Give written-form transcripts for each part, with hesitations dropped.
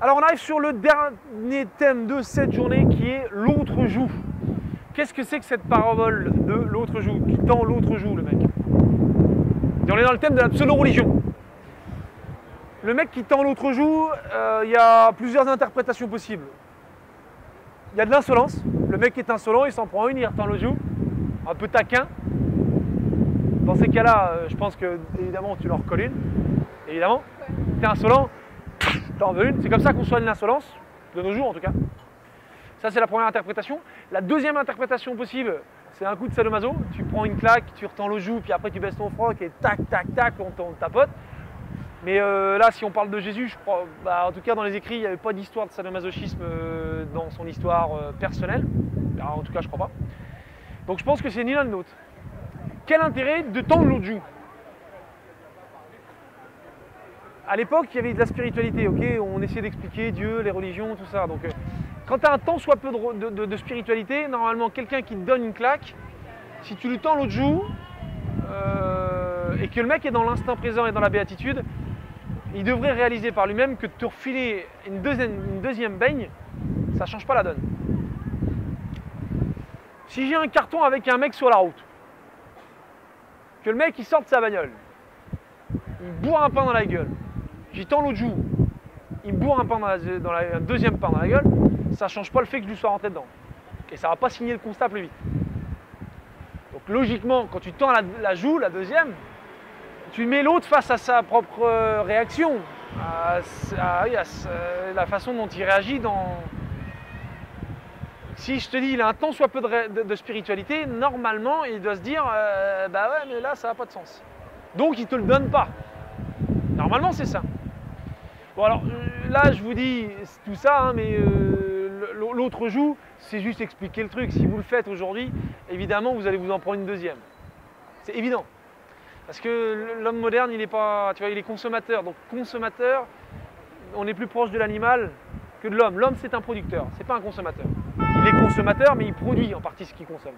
Alors on arrive sur le dernier thème de cette journée qui est l'autre joue. Qu'est-ce que c'est que cette parabole de l'autre joue? Qui tend l'autre joue, le mec? Et on est dans le thème de la pseudo-religion. Le mec qui tend l'autre joue, il y a plusieurs interprétations possibles. Il y a de l'insolence. Le mec est insolent, il s'en prend une, il retend l'autre joue. Un peu taquin. Dans ces cas-là, je pense que, évidemment, tu leur colles une. Évidemment. T'es insolent, t'en veux une. C'est comme ça qu'on soigne l'insolence, de nos jours en tout cas. Ça, c'est la première interprétation. La deuxième interprétation possible, c'est un coup de sadomaso. Tu prends une claque, tu retends le joue, puis après tu baisses ton froc et tac, tac, tac, on tapote. Mais là, si on parle de Jésus, je crois, en tout cas dans les écrits, il n'y avait pas d'histoire de sadomasochisme dans son histoire personnelle. Alors, en tout cas, je crois pas. Donc je pense que c'est ni l'un ni l'autre. Quel intérêt de tendre l'autre joue? À l'époque, il y avait de la spiritualité, ok? On essayait d'expliquer Dieu, les religions, tout ça. Donc, quand tu as un tant soit peu de spiritualité, normalement, quelqu'un qui te donne une claque, si tu lui tends l'autre joue, et que le mec est dans l'instant présent et dans la béatitude, il devrait réaliser par lui-même que de te refiler une deuxième baigne, ça ne change pas la donne. Si j'ai un carton avec un mec sur la route, que le mec il sort de sa bagnole, il bourre un pain dans la gueule, j'y tends l'autre joue, il me bourre un deuxième pain dans la gueule, ça ne change pas le fait que je lui sois rentré dedans. Et ça ne va pas signer le constat plus vite. Donc logiquement, quand tu tends la joue, la deuxième, tu mets l'autre face à sa propre réaction, à la façon dont il réagit dans... Si je te dis, il a un tant soit peu de spiritualité, normalement, il doit se dire, bah ouais, mais là, ça n'a pas de sens. Donc, il ne te le donne pas. Normalement, c'est ça. Bon, alors, là, je vous dis tout ça, hein, mais l'autre joue, c'est juste expliquer le truc. Si vous le faites aujourd'hui, évidemment, vous allez vous en prendre une deuxième. C'est évident. Parce que l'homme moderne, il est pas, tu vois, il est consommateur. Donc, consommateur, on est plus proche de l'animal que de l'homme. L'homme, c'est un producteur, c'est pas un consommateur. Il est consommateur, mais il produit en partie ce qu'il consomme.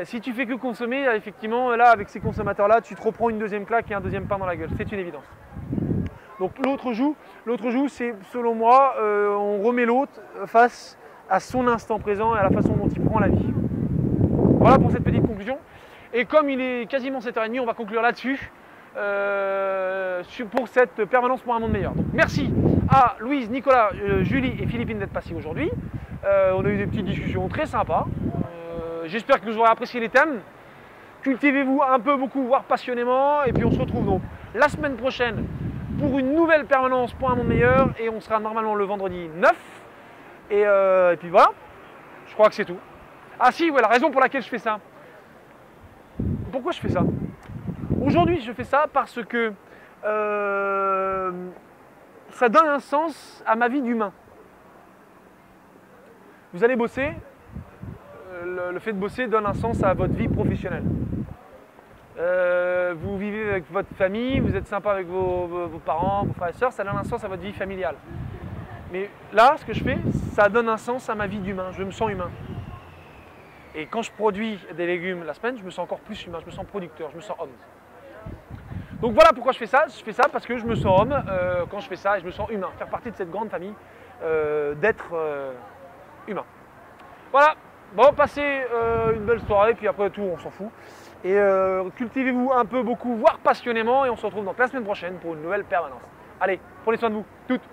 Si tu fais que consommer, effectivement, là, avec ces consommateurs-là, tu te reprends une deuxième claque et un deuxième pain dans la gueule. C'est une évidence. Donc l'autre joue, c'est, selon moi, on remet l'autre face à son instant présent et à la façon dont il prend la vie. Voilà pour cette petite conclusion. Et comme il est quasiment 7h30, on va conclure là-dessus. Pour cette permanence pour un monde meilleur. Donc merci à Louise, Nicolas, Julie et Philippine d'être passés aujourd'hui. On a eu des petites discussions très sympas. J'espère que vous aurez apprécié les thèmes. Cultivez-vous un peu, beaucoup, voire passionnément. Et puis on se retrouve donc la semaine prochaine pour une nouvelle permanence pour un monde meilleur. Et on sera normalement le vendredi 9. Et puis voilà, je crois que c'est tout. Ah si, ouais, la raison pour laquelle je fais ça. Pourquoi je fais ça? Aujourd'hui, je fais ça parce que ça donne un sens à ma vie d'humain. Vous allez bosser, le fait de bosser donne un sens à votre vie professionnelle. Vous vivez avec votre famille, vous êtes sympa avec vos parents, vos frères et sœurs, ça donne un sens à votre vie familiale. Mais là, ce que je fais, ça donne un sens à ma vie d'humain, je me sens humain. Et quand je produis des légumes la semaine, je me sens encore plus humain, je me sens producteur, je me sens homme. Donc voilà pourquoi je fais ça. Je fais ça parce que je me sens homme quand je fais ça et je me sens humain. Faire partie de cette grande famille d'être humain. Voilà. Bon, passez une belle soirée, puis après tout, on s'en fout. Et cultivez-vous un peu, beaucoup, voire passionnément. Et on se retrouve donc la semaine prochaine pour une nouvelle permanence. Allez, prenez soin de vous, toutes.